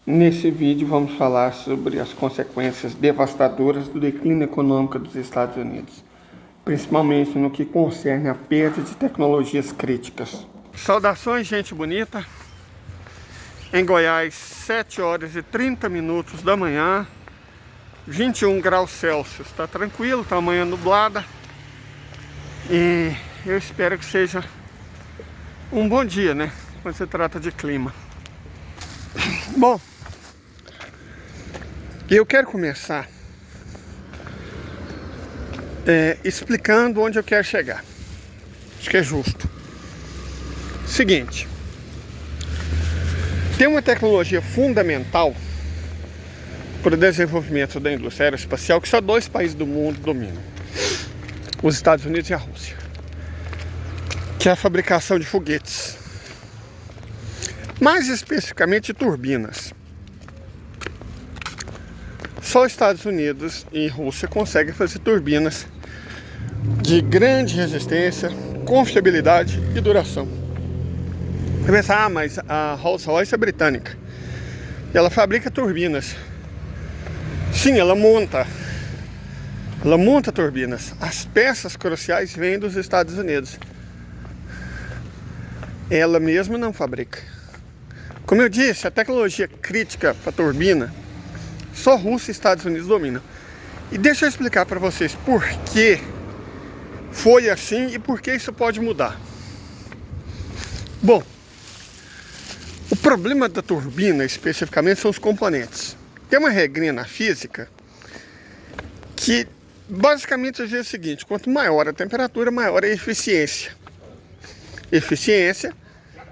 Nesse vídeo vamos falar sobre as consequências devastadoras do declínio econômico dos Estados Unidos, principalmente no que concerne a perda de tecnologias críticas. Saudações, gente bonita! Em Goiás, 7 horas e 30 minutos da manhã, 21 graus Celsius. Está tranquilo, está amanhã nublada e eu espero que seja um bom dia, né? Quando se trata de clima. Bom, eu quero começar explicando onde eu quero chegar. Acho que é justo. Seguinte, tem uma tecnologia fundamental para o desenvolvimento da indústria aeroespacial que só 2 países do mundo dominam: os Estados Unidos e a Rússia, que é a fabricação de foguetes, mais especificamente de turbinas. Só os Estados Unidos e Rússia conseguem fazer turbinas de grande resistência, confiabilidade e duração. Você pensa, mas a Rolls-Royce é britânica, ela fabrica turbinas. Sim, ela monta turbinas. As peças cruciais vêm dos Estados Unidos. Ela mesma não fabrica. Como eu disse, a tecnologia crítica para turbina só Rússia e Estados Unidos dominam. E deixa eu explicar para vocês por que foi assim e por que isso pode mudar. Bom, o problema da turbina especificamente são os componentes. Tem uma regrinha na física que basicamente diz o seguinte: quanto maior a temperatura, maior a eficiência. Eficiência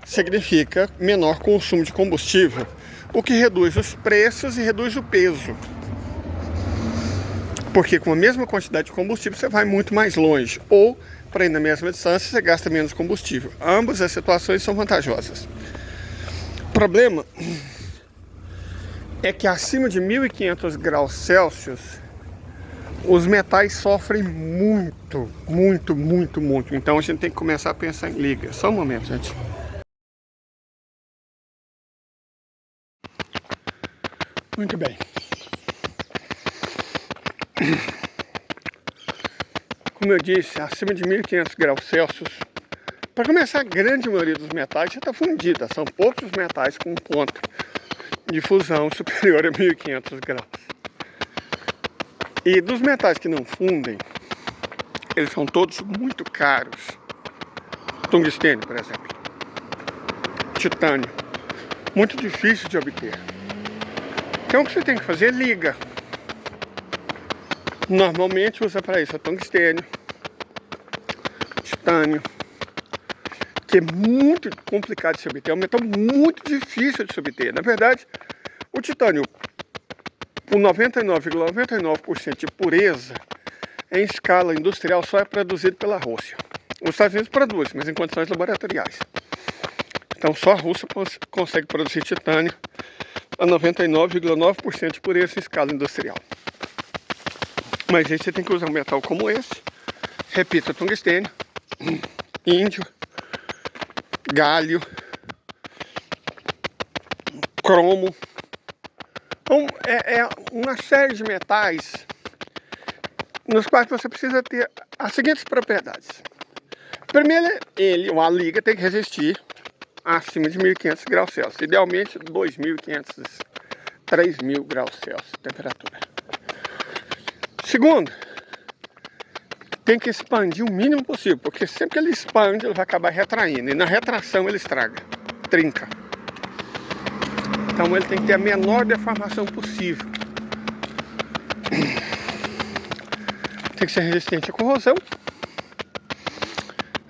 significa menor consumo de combustível, o que reduz os preços e reduz o peso. Porque com a mesma quantidade de combustível você vai muito mais longe, ou para ir na mesma distância você gasta menos combustível. Ambas as situações são vantajosas. O problema é que acima de 1500 graus Celsius os metais sofrem muito. Então a gente tem que começar a pensar em liga. Só um momento, gente. Muito bem. Como eu disse, acima de 1500 graus Celsius, para começar, a grande maioria dos metais já está fundida. São poucos metais com um ponto de fusão superior a 1500 graus. E dos metais que não fundem, eles são todos muito caros. Tungstênio, por exemplo. Titânio. Muito difícil de obter. Então o que você tem que fazer é liga. Normalmente usa para isso a tungstênio, titânio, que é muito complicado de se obter, é um metal muito difícil de se obter. Na verdade, o titânio, com 99,99% de pureza, em escala industrial, só é produzido pela Rússia. Os Estados Unidos produzem, mas em condições laboratoriais. Então só a Rússia consegue produzir titânio a 99,9% de pureza em escala industrial. Mas aí você tem que usar um metal como esse. Repito, tungstênio, índio, galho, cromo. Então é uma série de metais nos quais você precisa ter as seguintes propriedades. Primeiro, a liga tem que resistir acima de 1500 graus Celsius. Idealmente 2500, 3000 graus Celsius de temperatura. Segundo, tem que expandir o mínimo possível, porque sempre que ele expande, ele vai acabar retraindo. E na retração ele estraga, trinca. Então ele tem que ter a menor deformação possível. Tem que ser resistente à corrosão.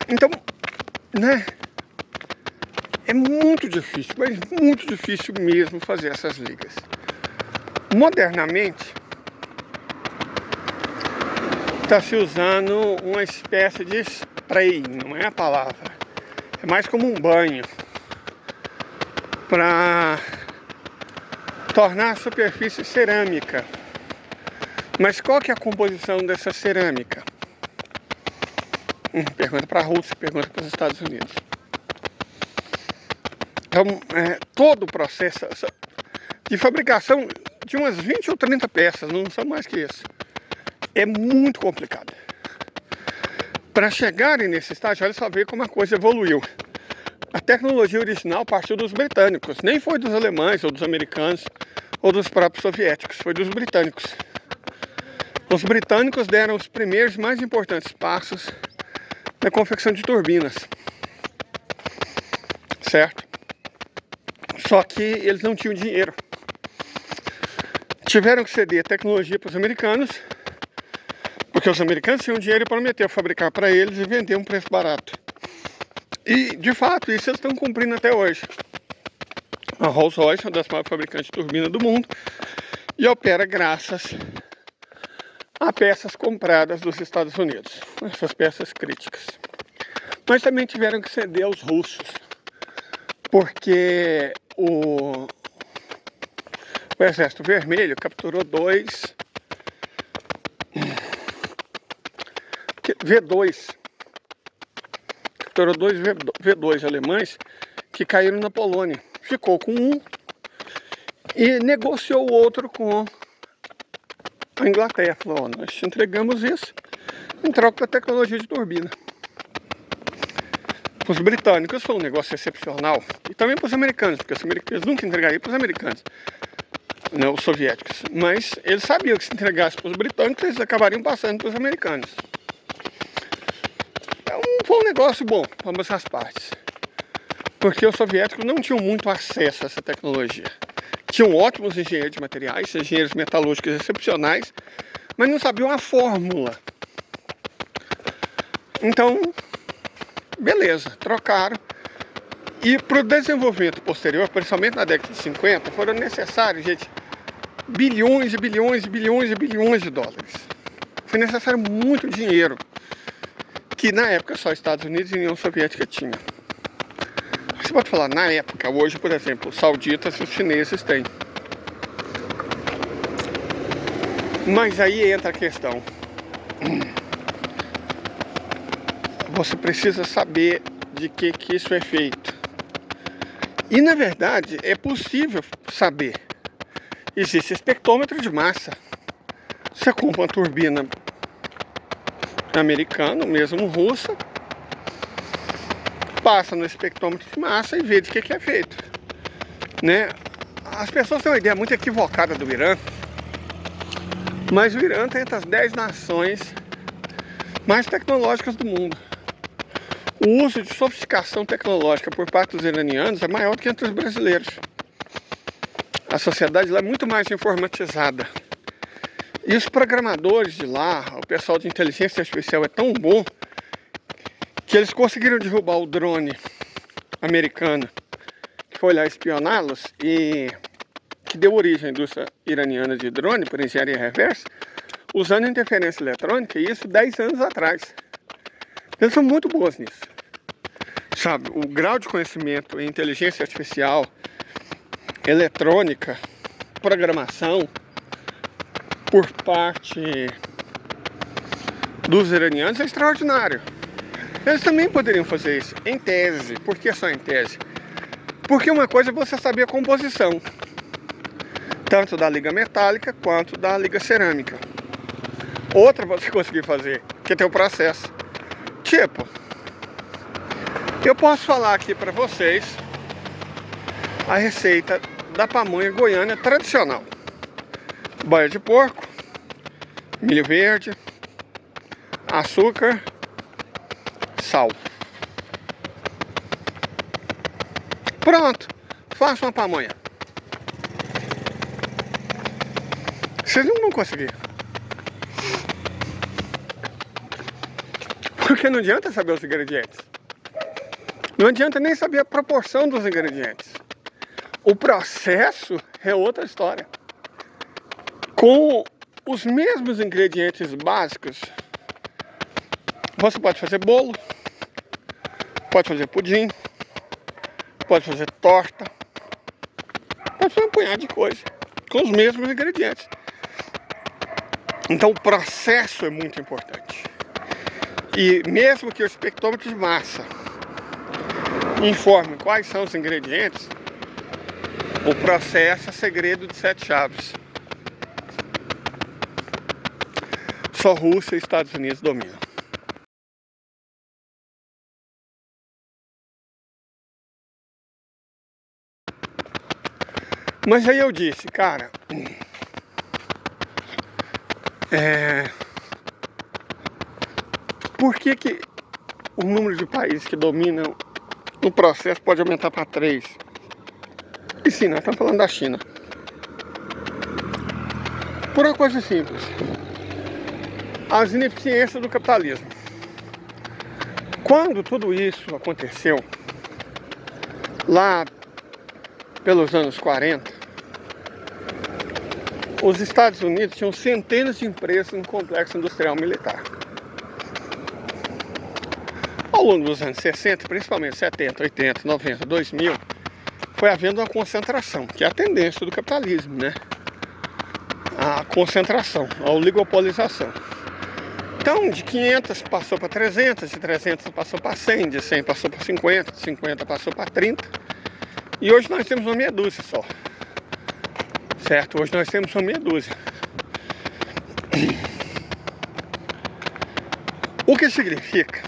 Então, né? É muito difícil, mas muito difícil mesmo fazer essas ligas. Modernamente, está se usando uma espécie de spray, não é a palavra, é mais como um banho, para tornar a superfície cerâmica. Mas qual que é a composição dessa cerâmica? Pergunta para a Rússia, pergunta para os Estados Unidos. Então, todo o processo, de fabricação de umas 20 ou 30 peças, não são mais que isso. É muito complicado. Para chegarem nesse estágio, olha só ver como a coisa evoluiu. A tecnologia original partiu dos britânicos, nem foi dos alemães ou dos americanos ou dos próprios soviéticos, foi dos britânicos. Os britânicos deram os primeiros mais importantes passos na confecção de turbinas, certo? Só que eles não tinham dinheiro. Tiveram que ceder a tecnologia para os americanos, porque os americanos tinham dinheiro e prometeram fabricar para eles e vender a um preço barato. E, de fato, isso eles estão cumprindo até hoje. A Rolls-Royce é uma das maiores fabricantes de turbina do mundo e opera graças a peças compradas dos Estados Unidos, essas peças críticas. Mas também tiveram que ceder aos russos, porque o Exército Vermelho capturou dois V2 alemães que caíram na Polônia. Ficou com um e negociou o outro com a Inglaterra. Falou, nós te entregamos isso em troca da tecnologia de turbina. Para os britânicos foi um negócio excepcional. E também para os americanos, porque os americanos nunca entregariam para os americanos, não os soviéticos. Mas eles sabiam que se entregasse para os britânicos, eles acabariam passando para os americanos. Então foi um negócio bom para ambas as partes. Porque os soviéticos não tinham muito acesso a essa tecnologia. Tinham ótimos engenheiros de materiais, engenheiros metalúrgicos excepcionais, mas não sabiam a fórmula. Então, beleza, trocaram. E para o desenvolvimento posterior, principalmente na década de 50, foram necessários, gente, bilhões e bilhões e bilhões e bilhões de dólares. Foi necessário muito dinheiro, que na época só Estados Unidos e União Soviética tinham. Você pode falar, na época, hoje, por exemplo, os sauditas e os chineses têm. Mas aí entra a questão. Você precisa saber de que isso é feito. E, na verdade, é possível saber. Existe espectrômetro de massa. Você compra uma turbina americana, mesmo russa, passa no espectrômetro de massa e vê de que é feito, né? As pessoas têm uma ideia muito equivocada do Irã, mas o Irã está entre as 10 nações mais tecnológicas do mundo. O uso de sofisticação tecnológica por parte dos iranianos é maior do que entre os brasileiros. A sociedade lá é muito mais informatizada. E os programadores de lá, o pessoal de inteligência artificial é tão bom que eles conseguiram derrubar o drone americano que foi lá espioná-los e que deu origem à indústria iraniana de drone por engenharia reversa, usando interferência eletrônica, e isso 10 anos atrás. Eles são muito bons nisso. Sabe, o grau de conhecimento em inteligência artificial, eletrônica, programação, por parte dos iranianos é extraordinário. Eles também poderiam fazer isso, em tese. Por que só em tese? Porque uma coisa é você saber a composição, tanto da liga metálica quanto da liga cerâmica. Outra você conseguir fazer, que tem o processo. Tipo, eu posso falar aqui para vocês a receita da pamonha goiana tradicional. Baia de porco, milho verde, açúcar, sal. Pronto, faça uma pamonha. Vocês não vão conseguir. Porque não adianta saber os ingredientes. Não adianta nem saber a proporção dos ingredientes. O processo é outra história. Com os mesmos ingredientes básicos, você pode fazer bolo, pode fazer pudim, pode fazer torta, pode fazer um punhado de coisa, com os mesmos ingredientes. Então o processo é muito importante. E mesmo que o espectrômetro de massa informe quais são os ingredientes, O processo é segredo de 7 chaves. Só Rússia e Estados Unidos dominam. Mas aí eu disse, cara, por que o número de países que dominam o processo pode aumentar para 3? E sim, nós estamos falando da China. Por uma coisa simples. As ineficiências do capitalismo. Quando tudo isso aconteceu, lá pelos anos 40, os Estados Unidos tinham centenas de empresas no complexo industrial militar. Ao longo dos anos 60, principalmente 70, 80, 90, 2000, foi havendo uma concentração, que é a tendência do capitalismo, né? A concentração, a oligopolização. Então, de 500 passou para 300, de 300 passou para 100, de 100 passou para 50, de 50 passou para 30. E hoje nós temos uma meia dúzia só. Certo? Hoje nós temos uma meia dúzia. O que significa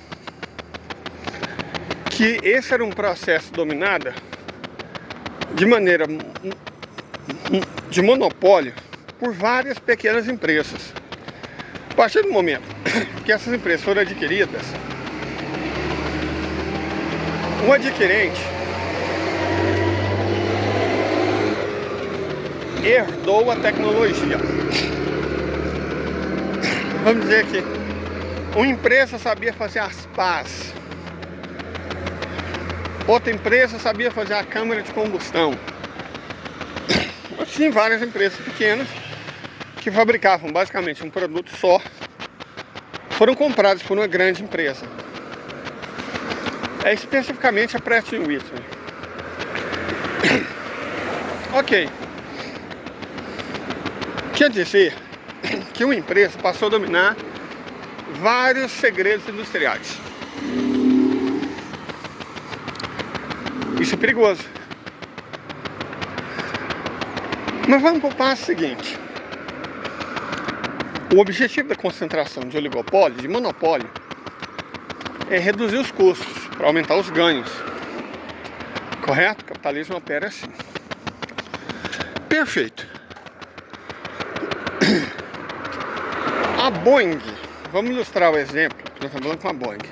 que esse era um processo dominado de maneira de monopólio por várias pequenas empresas. A partir do momento que essas empresas foram adquiridas, o adquirente herdou a tecnologia. Vamos dizer que uma empresa sabia fazer as pás, outra empresa sabia fazer a câmara de combustão. Assim, várias empresas pequenas que fabricavam basicamente um produto só foram compradas por uma grande empresa. É especificamente a Pratt & Whitney. Ok. Quer dizer que uma empresa passou a dominar vários segredos industriais. Isso é perigoso. Mas vamos para o passo seguinte. O objetivo da concentração de oligopólio, de monopólio, é reduzir os custos para aumentar os ganhos. Correto? O capitalismo opera assim. Perfeito. A Boeing, vamos ilustrar o exemplo que nós estamos falando com a Boeing.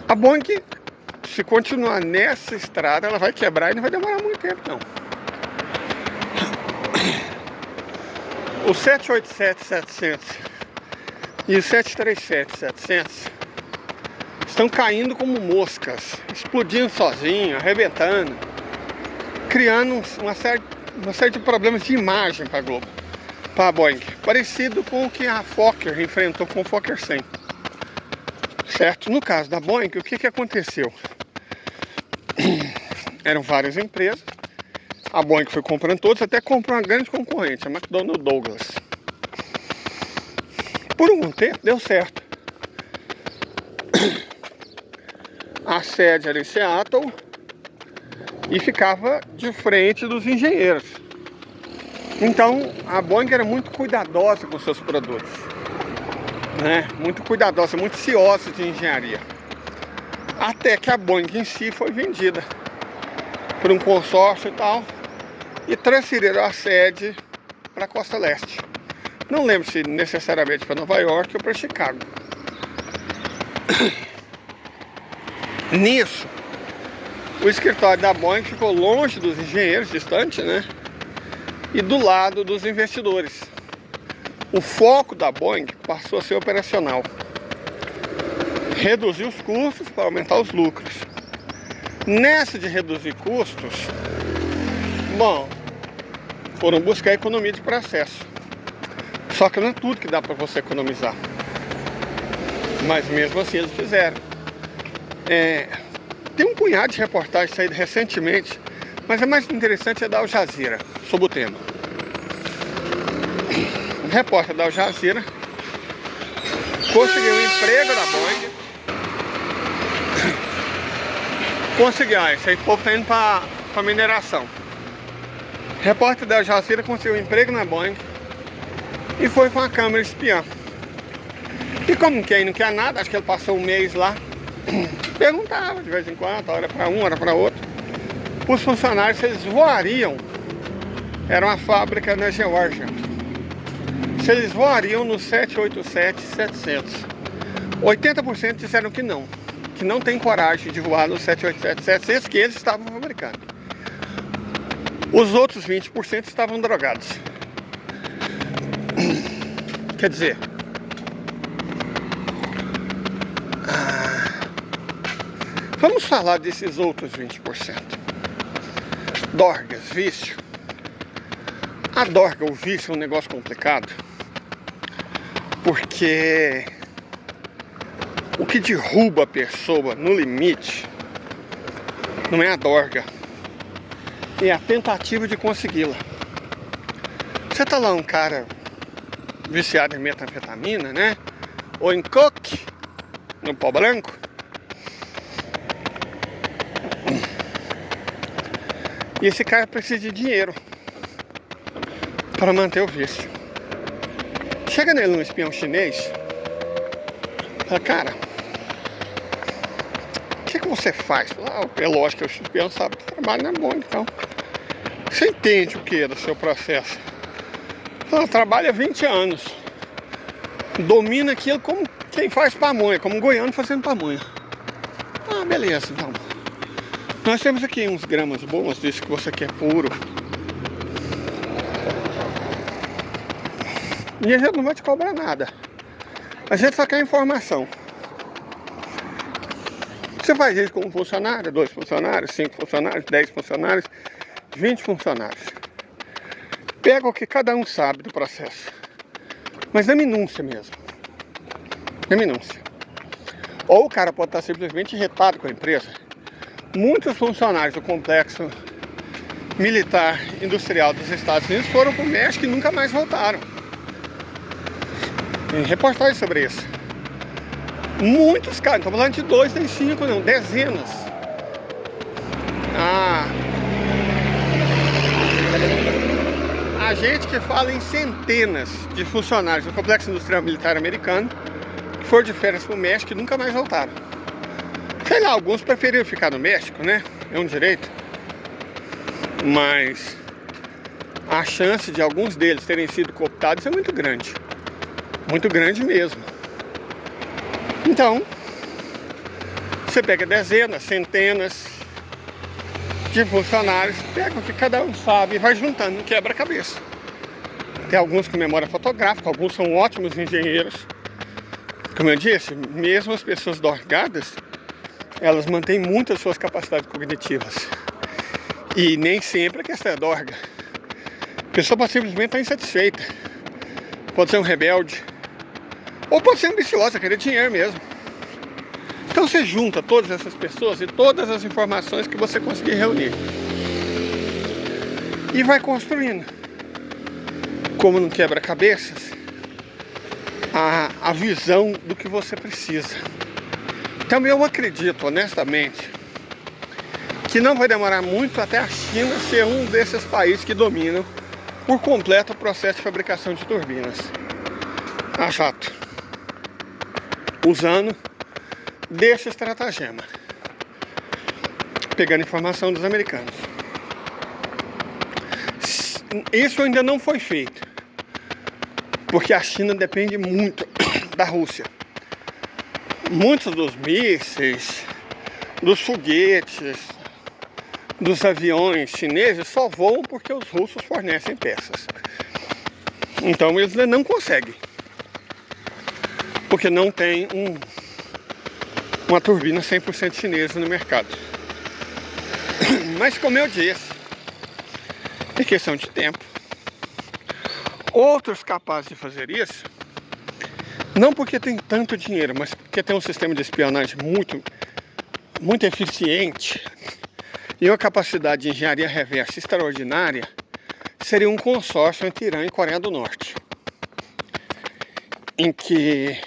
A Boeing, se continuar nessa estrada, ela vai quebrar e não vai demorar muito tempo, não. O 787-700 e o 737-700 estão caindo como moscas, explodindo sozinho, arrebentando, criando uma série de problemas de imagem para a Globo, para a Boeing, parecido com o que a Fokker enfrentou com o Fokker 100. Certo? No caso da Boeing, o que aconteceu? Eram várias empresas. A Boeing foi comprando todos, até comprou uma grande concorrente, a McDonnell Douglas. Por um tempo deu certo. A sede era em Seattle e ficava de frente dos engenheiros. Então a Boeing era muito cuidadosa com seus produtos, né? Muito cuidadosa, muito ciosa de engenharia. Até que a Boeing em si foi vendida por um consórcio e tal, e transferiram a sede para a costa leste. Não lembro se necessariamente para Nova York ou para Chicago. Nisso, o escritório da Boeing ficou longe dos engenheiros, distante, né? E do lado dos investidores. O foco da Boeing passou a ser operacional. Reduzir os custos para aumentar os lucros. Nessa de reduzir custos, bom, foram buscar economia de processo. Só que não é tudo que dá para você economizar. Mas mesmo assim eles fizeram. Tem um punhado de reportagens saídas recentemente, mas a mais interessante é da Al Jazeera, sobre o tema. Um repórter da Al Jazeera conseguiu um emprego na Boeing. Conseguiu, esse aí o povo tá indo para mineração. Repórter da Al Jazeera conseguiu um emprego na Boeing e foi com a câmera espiã. E como quem não quer nada, acho que ele passou um mês lá, perguntava de vez em quando, hora para um, hora para outro, os funcionários se eles voariam. Era uma fábrica na Geórgia. Se eles voariam no 787-700. 80% disseram que não tem coragem de voar no 787-700 que eles estavam fabricando. Os outros 20% estavam drogados. Quer dizer, vamos falar desses outros 20%. Dorgas, vício. A dorga, o vício é um negócio complicado, porque o que derruba a pessoa no limite não é a dorga, é a tentativa de consegui-la. Você tá lá um cara viciado em metanfetamina, né? Ou em coke, no pó branco. E esse cara precisa de dinheiro para manter o vício. Chega nele um espião chinês, fala, cara, o que você faz? É lógico que o espião sabe que trabalha na Boeing, então você entende o que do seu processo? Fala, trabalha 20 anos, domina aquilo como quem faz pamonha, como um goiano fazendo pamonha. Ah, beleza, então. Nós temos aqui uns gramas bons disso que você quer puro. E a gente não vai te cobrar nada. A gente só quer informação. Você faz isso com um funcionário, 2 funcionários, 5 funcionários, 10 funcionários, 20 funcionários. Pega o que cada um sabe do processo. Mas na minúcia mesmo. Na minúcia. Ou o cara pode estar simplesmente irritado com a empresa. Muitos funcionários do complexo militar industrial dos Estados Unidos foram para o México e nunca mais voltaram. Tem reportagem sobre isso. Muitos caras, não estou falando de 2 nem 5 não, dezenas. A gente que fala em centenas de funcionários do complexo industrial militar americano que foram de férias para o México e nunca mais voltaram. Sei lá, alguns preferiram ficar no México, né? É um direito. Mas a chance de alguns deles terem sido cooptados é muito grande. Muito grande mesmo. Então, você pega dezenas, centenas de funcionários, pega o que cada um sabe e vai juntando no quebra-cabeça. Tem alguns com memória fotográfica, alguns são ótimos engenheiros. Como eu disse, mesmo as pessoas dorgadas, elas mantêm muito as suas capacidades cognitivas. E nem sempre a questão é dorga. A pessoa pode simplesmente estar insatisfeita. Pode ser um rebelde. Ou pode ser ambiciosa, querer dinheiro mesmo. Então você junta todas essas pessoas e todas as informações que você conseguir reunir. E vai construindo. Como no quebra-cabeças, a visão do que você precisa. Então eu acredito, honestamente, que não vai demorar muito até a China ser um desses países que dominam por completo o processo de fabricação de turbinas a jato, usando desse estratagema, pegando informação dos americanos. Isso ainda não foi feito, porque a China depende muito da Rússia. Muitos dos mísseis, dos foguetes, dos aviões chineses só voam porque os russos fornecem peças. Então eles ainda não conseguem, porque não tem uma turbina 100% chinesa no mercado. Mas como eu disse, é questão de tempo. Outros capazes de fazer isso, não porque tem tanto dinheiro, mas porque tem um sistema de espionagem muito eficiente e uma capacidade de engenharia reversa extraordinária, seria um consórcio entre Irã e Coreia do Norte, em que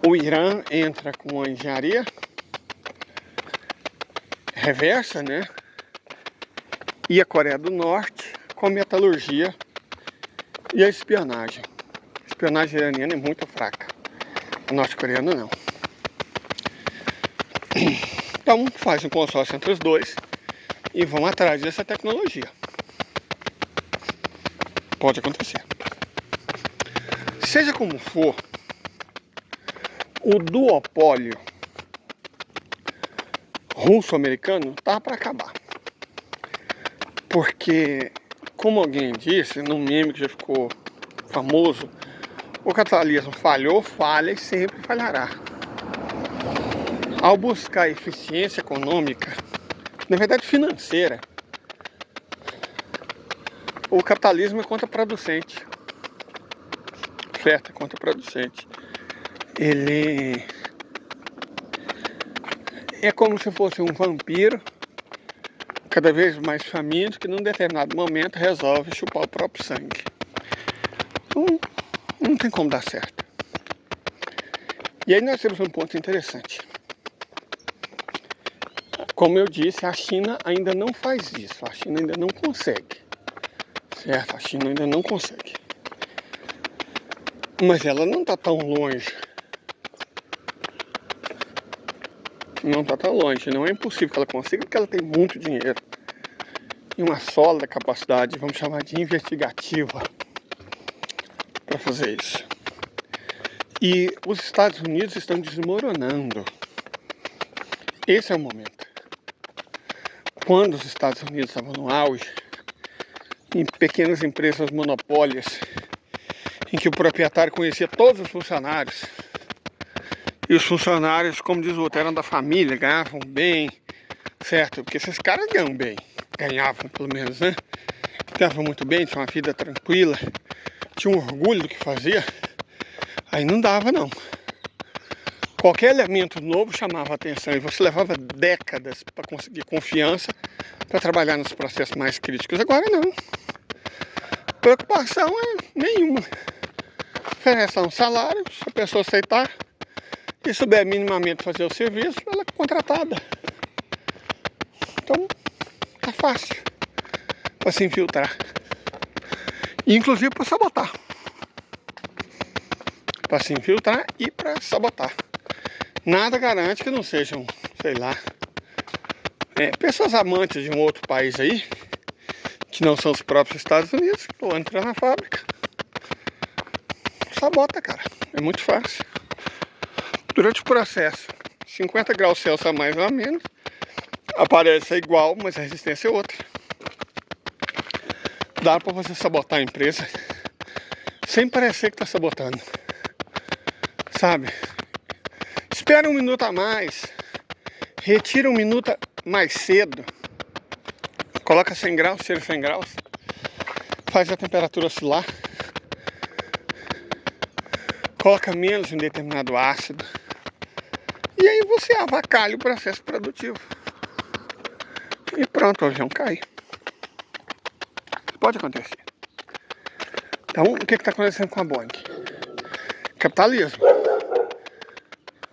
o Irã entra com a engenharia reversa, né? e a Coreia do Norte com a metalurgia e a espionagem. A espionagem iraniana é muito fraca, a norte-coreana não. Então faz um consórcio entre os dois e vão atrás dessa tecnologia. Pode acontecer. Seja como for, o duopólio russo-americano tá para acabar. Porque, como alguém disse, num meme que já ficou famoso, o capitalismo falhou, falha e sempre falhará. Ao buscar eficiência econômica, na verdade financeira, o capitalismo é contraproducente. Certo, é contraproducente. Ele é como se fosse um vampiro, cada vez mais faminto, que num determinado momento resolve chupar o próprio sangue. Então, não tem como dar certo. E aí nós temos um ponto interessante. Como eu disse, a China ainda não faz isso, a China ainda não consegue. Certo, a China ainda não consegue. Mas ela não está tão longe. Não está tão longe, não é impossível que ela consiga, porque ela tem muito dinheiro. E uma sólida capacidade, vamos chamar de investigativa, para fazer isso. E os Estados Unidos estão desmoronando. Esse é o momento. Quando os Estados Unidos estavam no auge, em pequenas empresas monopólias, em que o proprietário conhecia todos os funcionários, e os funcionários, como diz o outro, eram da família, ganhavam bem, certo? Porque esses caras ganham bem, ganhavam pelo menos, né? Ganhavam muito bem, tinham uma vida tranquila, tinham orgulho do que fazia, aí não dava não. Qualquer elemento novo chamava atenção e você levava décadas para conseguir confiança para trabalhar nos processos mais críticos. Agora não. Preocupação é nenhuma. Oferece um salário, se a pessoa aceitar e souber minimamente fazer o serviço, ela é contratada. Então, tá fácil para se infiltrar. Inclusive para sabotar. Para se infiltrar e para sabotar. Nada garante que não sejam, sei lá, pessoas amantes de um outro país aí, que não são os próprios Estados Unidos, que vão entrar na fábrica. Sabota, cara. É muito fácil. Durante o processo, 50 graus Celsius a mais ou a menos, aparência igual, mas a resistência é outra. Dá para você sabotar a empresa sem parecer que está sabotando. Sabe? Espera um minuto a mais, retira um minuto mais cedo, coloca 100 graus, tira 100 graus, faz a temperatura oscilar, coloca menos em determinado ácido, e aí você avacalha o processo produtivo. E pronto, o avião cai. Pode acontecer. Então, o que está acontecendo com a Boeing? Capitalismo.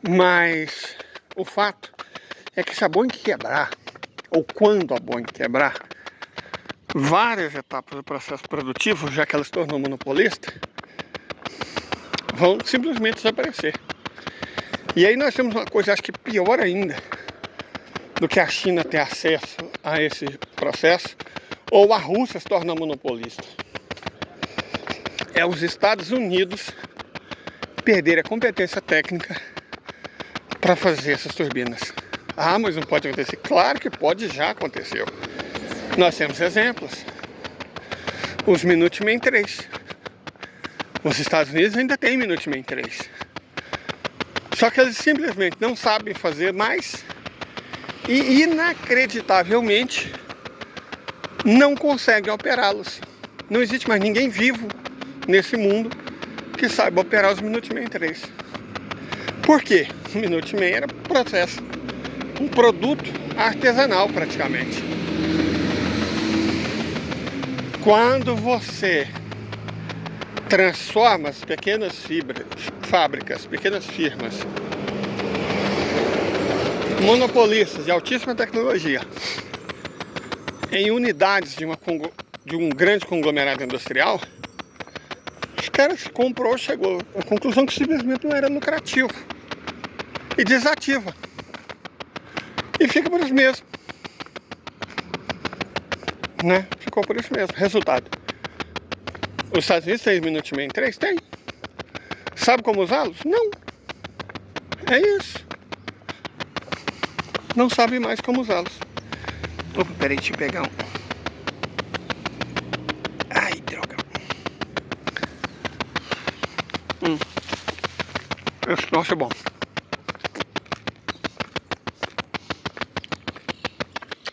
Mas o fato é que se a Boeing quebrar, ou quando a Boeing quebrar, várias etapas do processo produtivo, já que ela se tornou monopolista, vão simplesmente desaparecer. E aí nós temos uma coisa, acho que pior ainda, do que a China ter acesso a esse processo, ou a Rússia se tornar monopolista. É os Estados Unidos perder a competência técnica para fazer essas turbinas. Ah, mas não pode acontecer. Claro que pode, já aconteceu. Nós temos exemplos. Os Minuteman 3. Os Estados Unidos ainda tem Minuteman 3. Só que eles simplesmente não sabem fazer mais e inacreditavelmente não conseguem operá-los. Não existe mais ninguém vivo nesse mundo que saiba operar os Minuteman 3. Por quê? O Minuteman era processo, um produto artesanal praticamente. Quando você transforma as pequenas fábricas, pequenas firmas, monopolistas de altíssima tecnologia, em unidades de um grande conglomerado industrial, os caras comprou, chegou à conclusão que simplesmente não era lucrativo e desativa e fica por isso mesmo, né? Ficou por isso mesmo. Resultado: os Estados Unidos tem Minuteman 3? Tem. Sabe como usá-los? Não. É isso. Não sabe mais como usá-los. Opa, peraí, deixa eu pegar um. Ai, droga. Esse nosso é bom.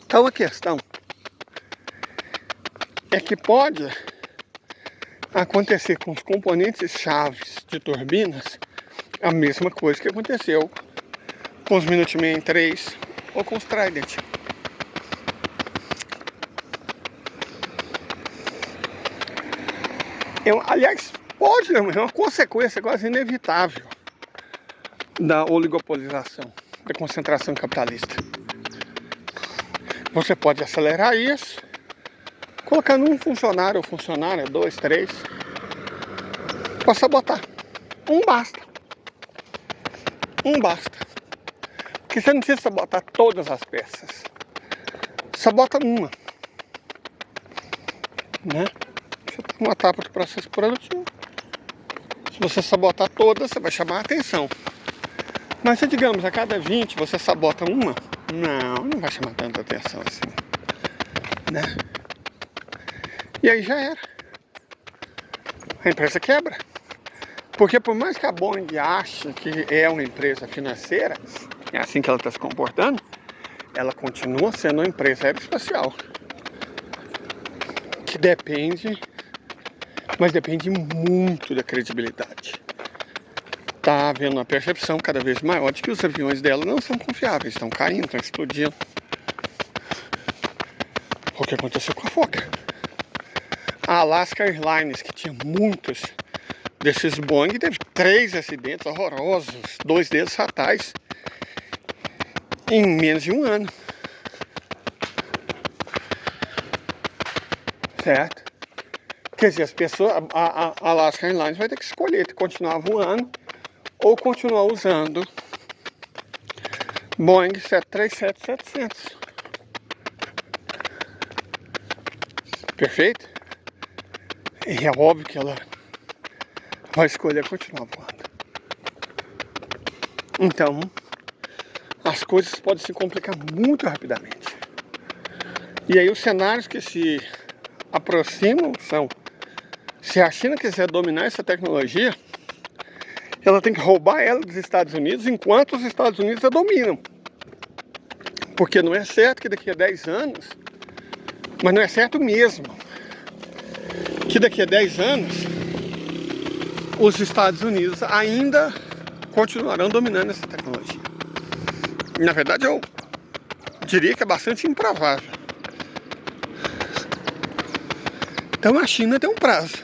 Então a questão é que pode acontecer com os componentes chaves de turbinas a mesma coisa que aconteceu com os Minuteman 3 ou com os Trident. Aliás, pode, é uma consequência quase inevitável da oligopolização, da concentração capitalista. Você pode acelerar isso colocando um funcionário ou funcionária, 2, 3, para sabotar. Um basta. Um basta. Porque você não precisa sabotar todas as peças. Sabota uma. Né? Uma etapa do processo produtivo. Se você sabotar todas, você vai chamar a atenção. Mas se, digamos, a cada 20 você sabota uma, não vai chamar tanta atenção assim, né? E aí já era. A empresa quebra. Porque por mais que a Boeing ache que é uma empresa financeira, é assim que ela está se comportando, ela continua sendo uma empresa aeroespacial. Que depende, mas depende muito da credibilidade. Está havendo uma percepção cada vez maior de que os aviões dela não são confiáveis, estão caindo, estão explodindo. O que aconteceu com a Fokker? A Alaska Airlines, que tinha muitos desses Boeing, teve 3 acidentes horrorosos, 2 deles fatais, em menos de um ano. Certo? Quer dizer, as pessoas, a Alaska Airlines vai ter que escolher continuar voando ou continuar usando Boeing 737-700. Perfeito? E é óbvio que ela vai escolher continuar voando. Então, as coisas podem se complicar muito rapidamente. E aí os cenários que se aproximam são: se a China quiser dominar essa tecnologia, ela tem que roubar ela dos Estados Unidos enquanto os Estados Unidos a dominam. Porque não é certo que daqui a 10 anos, mas não é certo mesmo, que daqui a 10 anos os Estados Unidos ainda continuarão dominando essa tecnologia. Na verdade, eu diria que é bastante improvável. Então a China tem um prazo.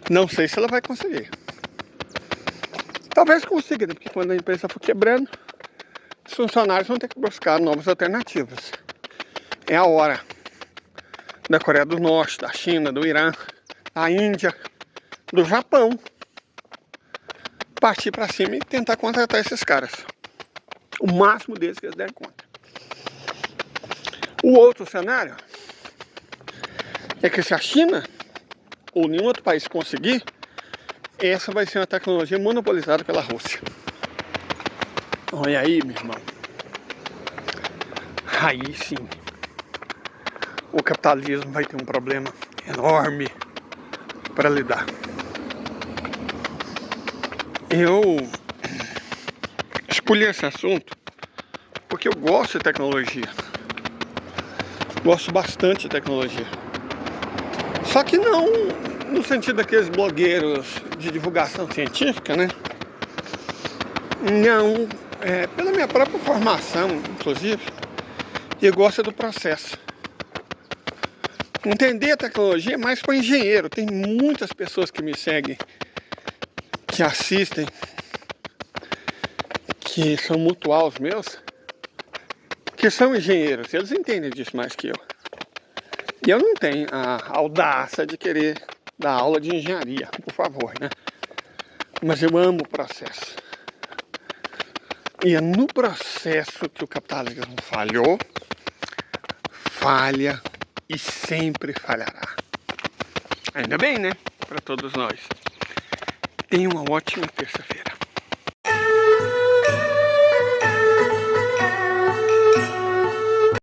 Não sei se ela vai conseguir. Talvez consiga, né? Porque quando a empresa for quebrando, os funcionários vão ter que buscar novas alternativas. É a hora da Coreia do Norte, da China, do Irã, da Índia, do Japão partir para cima e tentar contratar esses caras. O máximo deles que eles derem conta. O outro cenário é que se a China ou nenhum outro país conseguir, essa vai ser uma tecnologia monopolizada pela Rússia. Olha aí, meu irmão. Aí sim, o capitalismo vai ter um problema enorme para lidar. Eu escolhi esse assunto porque eu gosto de tecnologia. Gosto bastante de tecnologia. Só que não no sentido daqueles blogueiros de divulgação científica, né? Não, pela minha própria formação, inclusive, eu gosto do processo. Entender a tecnologia é mais para engenheiro. Tem muitas pessoas que me seguem, que assistem, que são mutuais meus, que são engenheiros. Eles entendem disso mais que eu. E eu não tenho a audácia de querer dar aula de engenharia, por favor, né? Mas eu amo o processo. E é no processo que o capitalismo falhou, falha e sempre falhará. Ainda bem, né? Para todos nós. Tenha uma ótima terça-feira.